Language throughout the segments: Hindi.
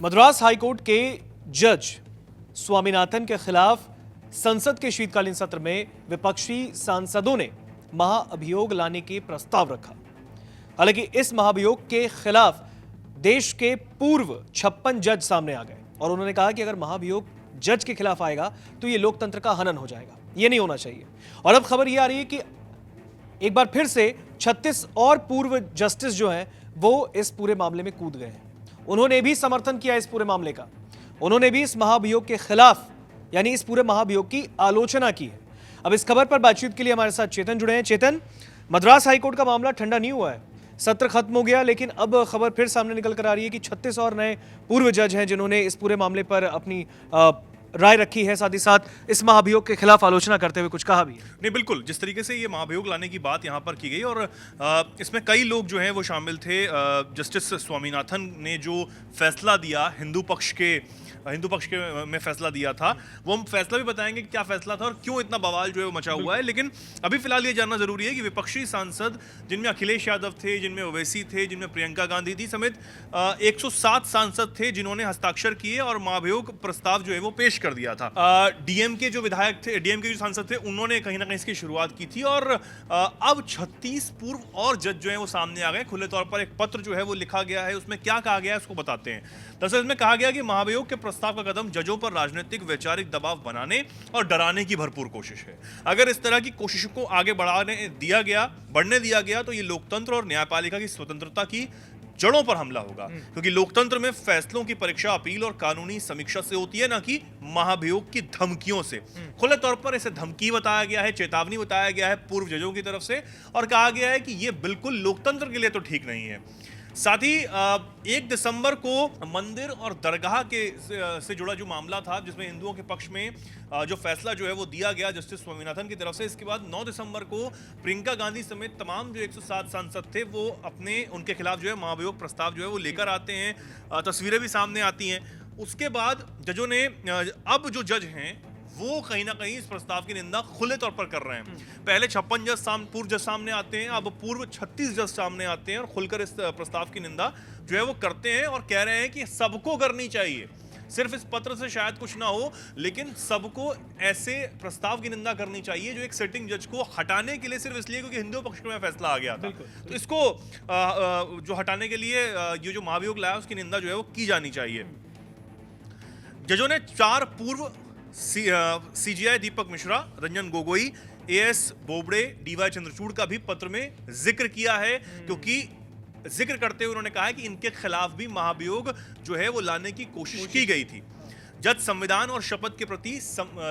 मद्रास हाईकोर्ट के जज स्वामीनाथन के खिलाफ संसद के शीतकालीन सत्र में विपक्षी सांसदों ने महाअभियोग लाने के प्रस्ताव रखा। हालांकि इस महाभियोग के खिलाफ देश के पूर्व 56 जज सामने आ गए और उन्होंने कहा कि अगर महाभियोग जज के खिलाफ आएगा तो यह लोकतंत्र का हनन हो जाएगा, यह नहीं होना चाहिए। और अब खबर यह आ रही है कि एक बार फिर से 36 और पूर्व जस्टिस जो हैं वो इस पूरे मामले में कूद गए हैं। उन्होंने भी समर्थन किया इस पूरे मामले का, उन्होंने भी इस महाभियोग के खिलाफ यानी इस पूरे महाभियोग की आलोचना की है। अब इस खबर पर बातचीत के लिए हमारे साथ चेतन जुड़े हैं। चेतन, मद्रास हाईकोर्ट का मामला ठंडा नहीं हुआ है, सत्र खत्म हो गया, लेकिन अब खबर फिर सामने निकल कर आ रही है कि 36 और नए पूर्व जज हैं जिन्होंने इस पूरे मामले पर अपनी राय रखी है, साथ ही साथ इस महाभियोग के खिलाफ आलोचना करते हुए कुछ कहा भी है। नहीं, बिल्कुल जिस तरीके से ये महाभियोग लाने की बात यहाँ पर की गई और इसमें कई लोग जो हैं वो शामिल थे। जस्टिस स्वामीनाथन ने जो फैसला दिया हिंदू पक्ष के में फैसला दिया था, वो हम फैसला भी बताएंगे कि क्या फैसला था और क्यों इतना बवाल जो है वो मचा हुआ है। लेकिन अभी फिलहाल ये जानना जरूरी है कि विपक्षी सांसद जिनमें अखिलेश यादव थे, जिनमें ओवैसी थे, जिनमें प्रियंका गांधी थी समेत 107 सांसद थे जिन्होंने हस्ताक्षर किए और महाभियोग प्रस्ताव जो है वो पेश कर दिया था। डीएमके जो विधायक थे, डीएमके जो सांसद थे, उन्होंने कहीं ना कहीं इसकी शुरुआत की थी और अब 36 पूर्व और जज जो है वो सामने आ गए। खुले तौर पर एक पत्र जो है वो लिखा गया है, उसमें क्या कहा गया है उसको बताते हैं। दरअसल इसमें कहा गया कि महाभियोग के प्रस्ताव का कदम जजों पर राजनीतिक वैचारिक दबाव बनाने और डराने की भरपूर कोशिश है। अगर इस तरह की कोशिशों को आगे बढ़ने दिया गया तो ये लोकतंत्र और न्यायपालिका की स्वतंत्रता की जड़ों पर हमला होगा, क्योंकि लोकतंत्र में फैसलों की परीक्षा अपील और कानूनी समीक्षा से होती है, ना कि महाभियोग की धमकियों से। खुले तौर पर इसे धमकी बताया गया है, चेतावनी बताया गया है पूर्व जजों की तरफ से और कहा गया है कि यह बिल्कुल लोकतंत्र के लिए तो ठीक नहीं है। साथ ही 1 दिसंबर को मंदिर और दरगाह के से जुड़ा जो मामला था, जिसमें हिंदुओं के पक्ष में जो फैसला जो है वो दिया गया जस्टिस स्वामीनाथन की तरफ से, इसके बाद 9 दिसंबर को प्रियंका गांधी समेत तमाम जो 107 सांसद थे वो उनके खिलाफ जो है महाभियोग प्रस्ताव जो है वो लेकर आते हैं। तस्वीरें भी सामने आती हैं। उसके बाद जजों ने अब जो जज हैं वो कहीं ना कहीं इस प्रस्ताव की निंदा खुले तौर पर कर रहे हैं। पहले 56 जज पूर्व जज सामने आते हैं, अब पूर्व 36 जज सामने आते हैं और खुलकर इस प्रस्ताव की निंदा जो है वो करते हैं और कह रहे हैं कि सबको करनी चाहिए। सिर्फ इस पत्र से शायद कुछ ना हो, लेकिन सबको ऐसे प्रस्ताव की निंदा करनी चाहिए जो एक सिटिंग जज को हटाने के लिए सिर्फ इसलिए क्योंकि हिंदू पक्ष में फैसला आ गया था। तो इसको जो हटाने के लिए ये जो महाभियोग लाया उसकी निंदा जो है वो की जानी चाहिए। जजों ने 4 पूर्व सीजीआई दीपक मिश्रा, रंजन गोगोई, एएस बोबड़े, डीवाई चंद्रचूड़ का भी पत्र में जिक्र किया है, क्योंकि जिक्र करते हुए उन्होंने कहा है कि इनके खिलाफ भी महाभियोग जो है वो लाने की कोशिश की गई थी। जज संविधान और शपथ के प्रति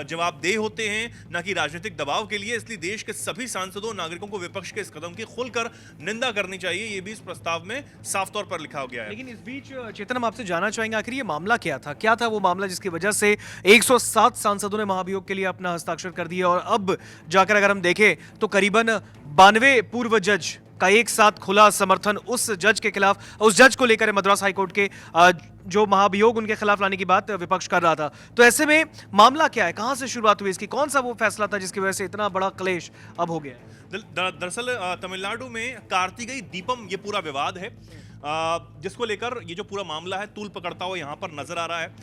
जवाबदेह होते हैं, न कि राजनीतिक दबाव के लिए। इसलिए देश के सभी सांसदों नागरिकों को विपक्ष के इस कदम की खुलकर निंदा करनी चाहिए। ये भी इस प्रस्ताव में साफ तौर पर लिखा गया है। लेकिन इस बीच चेतन, हम आपसे जानना चाहेंगे आखिर ये मामला क्या था वो मामला जिसकी वजह से 107 सांसदों ने महाभियोग के लिए अपना हस्ताक्षर कर दिया और अब जाकर अगर हम देखें तो करीबन 92 पूर्व जज का एक साथ खुला समर्थन उस जज के खिलाफ, उस जज को लेकर मद्रास हाईकोर्ट के जो महाभियोग उनके खिलाफ लाने की बात विपक्ष कर रहा था। तो ऐसे में मामला क्या है, कहां से शुरुआत हुई इसकी, कौन सा वो फैसला था जिसकी वजह से इतना बड़ा क्लेश अब हो गया है? दरअसल तमिलनाडु में कार्तिकेय दीपम ये पूरा विवाद है, जिसको लेकर ये जो पूरा मामला है तूल पकड़ता हुआ यहाँ पर नजर आ रहा है।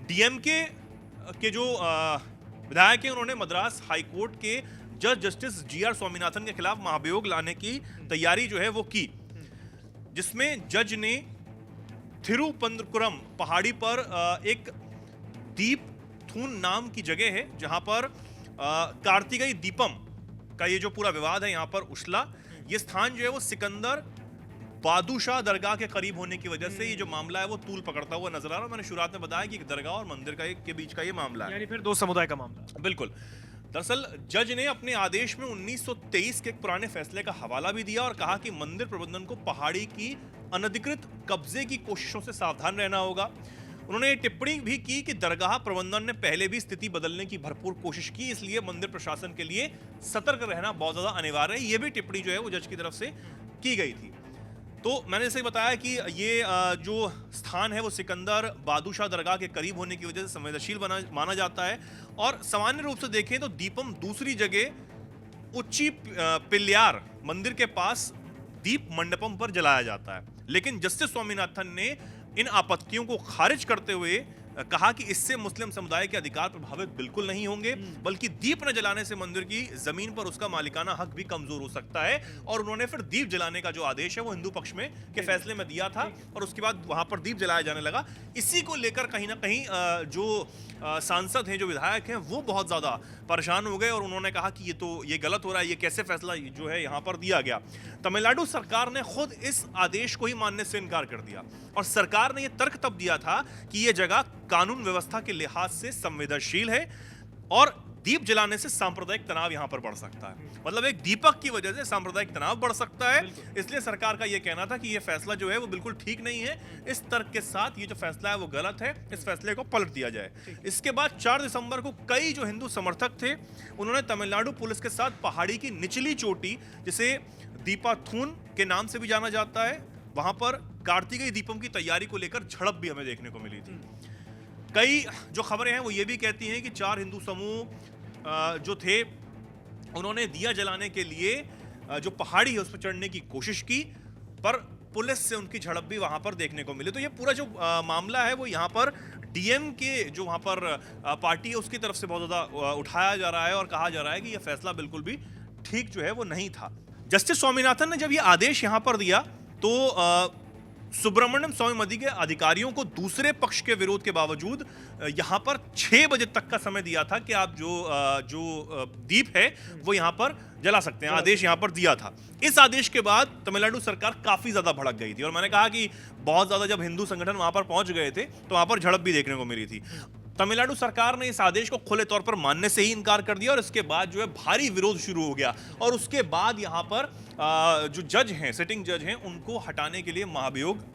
डीएमके के जो विधायक हैं उन्होंने मद्रास हाईकोर्ट के जज जस्टिस जीआर स्वामीनाथन के खिलाफ महाभियोग लाने की तैयारी जो है वो की, जिसमें जज ने थिरुवनंतपुरम पहाड़ी पर एक दीप थून नाम की जगह है जहां पर कार्तिकेय दीपम का ये जो पूरा विवाद है यहाँ पर उछला। ये स्थान जो है वो सिकंदर बादुशाह दरगाह के करीब होने की वजह से ये जो मामला है वो तूल पकड़ता हुआ नजर आ रहा है। मैंने शुरुआत में बताया कि एक दरगाह और मंदिर के बीच का ये मामला है, यानी फिर 2 समुदाय का मामला। बिल्कुल। दरअसल जज ने अपने आदेश में 1923 के एक पुराने फैसले का हवाला भी दिया और कहा कि मंदिर प्रबंधन को पहाड़ी की अनधिकृत कब्जे की कोशिशों से सावधान रहना होगा। उन्होंने ये टिप्पणी भी की कि दरगाह प्रबंधन ने पहले भी स्थिति बदलने की भरपूर कोशिश की, इसलिए मंदिर प्रशासन के लिए सतर्क रहना बहुत ज्यादा अनिवार्य है। ये भी टिप्पणी जो है वो जज की तरफ से की गई थी। तो मैंने जैसे बताया कि ये जो स्थान है वो सिकंदर बादुशाह दरगाह के करीब होने की वजह से संवेदनशील माना जाता है और सामान्य रूप से देखें तो दीपम दूसरी जगह उच्ची पिल्ल्यार मंदिर के पास दीप मंडपम पर जलाया जाता है। लेकिन जस्टिस स्वामीनाथन ने इन आपत्तियों को खारिज करते हुए कहा कि इससे मुस्लिम समुदाय के अधिकार प्रभावित बिल्कुल नहीं होंगे, बल्कि दीप न जलाने से मंदिर की जमीन पर उसका मालिकाना हक भी कमजोर हो सकता है। और उन्होंने फिर दीप जलाने का जो आदेश है वो हिंदू पक्ष में के फैसले में दिया था और उसके बाद वहां पर दीप जलाया जाने लगा। इसी को लेकर कहीं ना कहीं जो सांसद हैं, जो विधायक हैं, वो बहुत ज्यादा परेशान हो गए और उन्होंने कहा कि ये गलत हो रहा है, ये कैसे फैसला जो है यहाँ पर दिया गया। तमिलनाडु सरकार ने खुद इस आदेश को ही मानने से इनकार कर दिया और सरकार ने यह तर्क तब दिया था कि यह जगह कानून व्यवस्था के लिहाज से संवेदनशील है और दीप जलाने से सांप्रदायिक तनाव यहां पर बढ़ सकता है। मतलब एक दीपक की वजह से सांप्रदायिक तनाव बढ़ सकता है, इसलिए सरकार का यह कहना था कि यह फैसला जो है वो बिल्कुल ठीक नहीं है। इस तर्क के साथ ये जो फैसला है वो गलत है, इस फैसले को पलट दिया जाए। इसके बाद 4 दिसंबर को कई जो हिंदू समर्थक थे उन्होंने तमिलनाडु पुलिस के साथ पहाड़ी की निचली चोटी, जिसे दीपाथून के नाम से भी जाना जाता है, वहां पर कार्तिकेय दीपम की तैयारी को लेकर झड़प भी हमें देखने को मिली थी। कई जो खबरें हैं वो ये भी कहती हैं कि 4 हिंदू समूह जो थे उन्होंने दिया जलाने के लिए जो पहाड़ी है उस पर चढ़ने की कोशिश की, पर पुलिस से उनकी झड़प भी वहां पर देखने को मिली। तो ये पूरा जो मामला है वो यहाँ पर डीएम के जो वहां पर पार्टी है उसकी तरफ से बहुत ज्यादा उठाया जा रहा है और कहा जा रहा है कि यह फैसला बिल्कुल भी ठीक जो है वो नहीं था। जस्टिस स्वामीनाथन ने जब ये आदेश यहाँ पर दिया तो सुब्रमण्यम स्वामी मदी के अधिकारियों को दूसरे पक्ष के विरोध के बावजूद यहां पर 6 बजे तक का समय दिया था कि आप जो दीप है वो यहां पर जला सकते हैं। आदेश यहां पर दिया था। इस आदेश के बाद तमिलनाडु सरकार काफी ज्यादा भड़क गई थी और मैंने कहा कि बहुत ज्यादा जब हिंदू संगठन वहां पर पहुंच गए थे तो वहां पर झड़प भी देखने को मिली थी। तमिलनाडु सरकार ने इस आदेश को खुले तौर पर मानने से ही इनकार कर दिया और इसके बाद जो है भारी विरोध शुरू हो गया और उसके बाद यहां पर जो जज हैं, सिटिंग जज हैं, उनको हटाने के लिए महाभियोग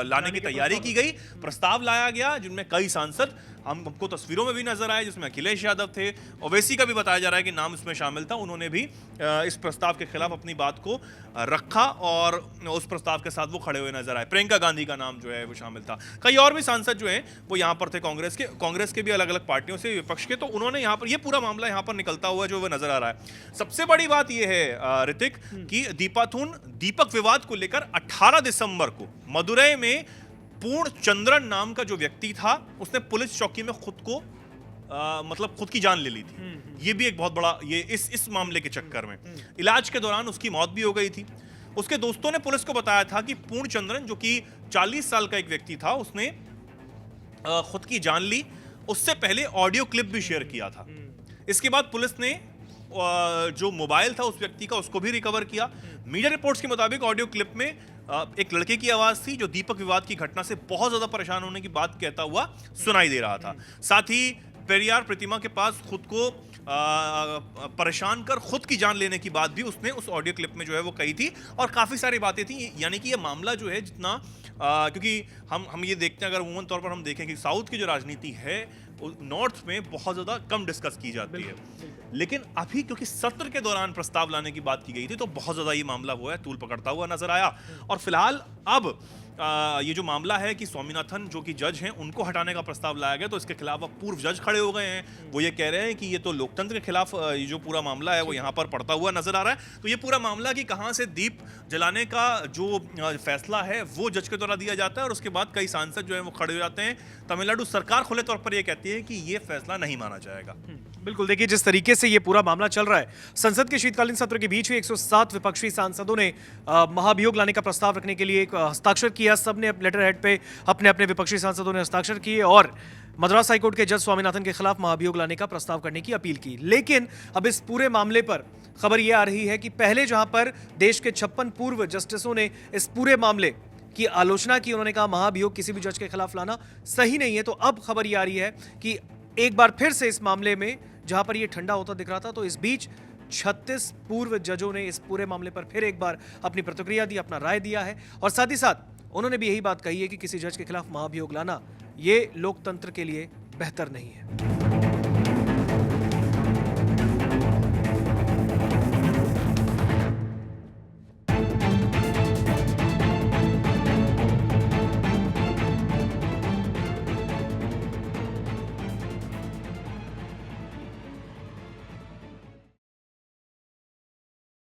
लाने की तैयारी की गई, प्रस्ताव लाया गया जिनमें कई सांसद हमको तस्वीरों में भी नजर आए, जिसमें अखिलेश यादव थे, ओवैसी का भी बताया जा रहा है कि नाम इसमें शामिल था। उन्होंने भी इस प्रस्ताव के खिलाफ अपनी बात को रखा और उस प्रस्ताव के साथ वो खड़े हुए नजर आए। प्रियंका गांधी का नाम जो है वो शामिल था। कई और भी सांसद जो हैं वो यहाँ पर थे, कांग्रेस के भी अलग अलग पार्टियों से, विपक्ष के। तो उन्होंने यहाँ पर ये पूरा मामला यहाँ पर निकलता हुआ जो वो नजर आ रहा है। सबसे बड़ी बात यह है ऋतिक कि दीपक विवाद को लेकर 18 दिसंबर को मदुरई में पूर्ण चंद्रन नाम का जो व्यक्ति था उसने पुलिस चौकी में खुद को मतलब खुद की जान ले ली थी। ये भी एक बहुत बड़ा ये इस मामले के चक्कर में इलाज के दौरान उसकी मौत भी हो गई थी। उसके दोस्तों ने पुलिस को बताया था कि पूर्ण चंद्रन जो कि 40 साल का एक व्यक्ति था उसने खुद की जान ली। उससे पहले ऑडियो क्लिप भी शेयर किया था। इसके बाद पुलिस ने जो मोबाइल था उस व्यक्ति का उसको भी रिकवर किया। मीडिया रिपोर्ट्स के मुताबिक ऑडियो क्लिप में एक लड़के की आवाज थी जो दीपक विवाद की घटना से बहुत ज्यादा परेशान होने की बात कहता हुआ सुनाई दे रहा था। साथ ही पेरियार प्रतिमा के पास खुद को परेशान कर खुद की जान लेने की बात भी उसने उस ऑडियो क्लिप में जो है वो कही थी और काफी सारी बातें थी। यानी कि ये मामला जो है जितना क्योंकि हम ये देखते हैं, अगर अमूमन तौर पर हम देखें कि साउथ की जो राजनीति है नॉर्थ में बहुत ज्यादा कम डिस्कस की जाती है, लेकिन अभी क्योंकि सत्र के दौरान प्रस्ताव लाने की बात की गई थी तो बहुत ज्यादा ये मामला वो है तूल पकड़ता हुआ नजर आया। और फिलहाल अब ये जो मामला है कि स्वामीनाथन जो कि जज हैं उनको हटाने का प्रस्ताव लाया गया, तो इसके खिलाफ अब पूर्व जज खड़े हो गए हैं। वो ये कह रहे हैं कि ये तो लोकतंत्र के खिलाफ ये जो पूरा मामला है वो यहाँ पर पड़ता हुआ नजर आ रहा है। तो ये पूरा मामला कि कहाँ से दीप जलाने का जो फैसला है वो जज के द्वारा दिया जाता है और उसके बाद कई सांसद जो है वो खड़े हो जाते हैं। तमिलनाडु सरकार खुले तौर पर यह कहती है कि ये फैसला नहीं माना जाएगा। बिल्कुल, देखिए जिस तरीके से ये पूरा मामला चल रहा है, संसद के शीतकालीन सत्र के बीच हुई 107 विपक्षी सांसदों ने महाभियोग लाने का प्रस्ताव रखने के लिए एक हस्ताक्षर किया। सबने लेटर हेड पे अपने अपने विपक्षी सांसदों ने हस्ताक्षर किए और मद्रास हाईकोर्ट के जज स्वामीनाथन के खिलाफ महाभियोग लाने का प्रस्ताव करने की अपील की। लेकिन अब इस पूरे मामले पर खबर यह आ रही है कि पहले जहां पर देश के 56 पूर्व जस्टिसों ने इस पूरे मामले की आलोचना की, उन्होंने कहा महाभियोग किसी भी जज के खिलाफ लाना सही नहीं है, तो अब खबर यह आ रही है कि एक बार फिर से इस मामले में जहां पर यह ठंडा होता दिख रहा था, तो इस बीच 36 पूर्व जजों ने इस पूरे मामले पर फिर एक बार अपनी प्रतिक्रिया दी, अपना राय दिया है और साथ ही साथ उन्होंने भी यही बात कही है कि किसी जज के खिलाफ महाभियोग लाना ये लोकतंत्र के लिए बेहतर नहीं है।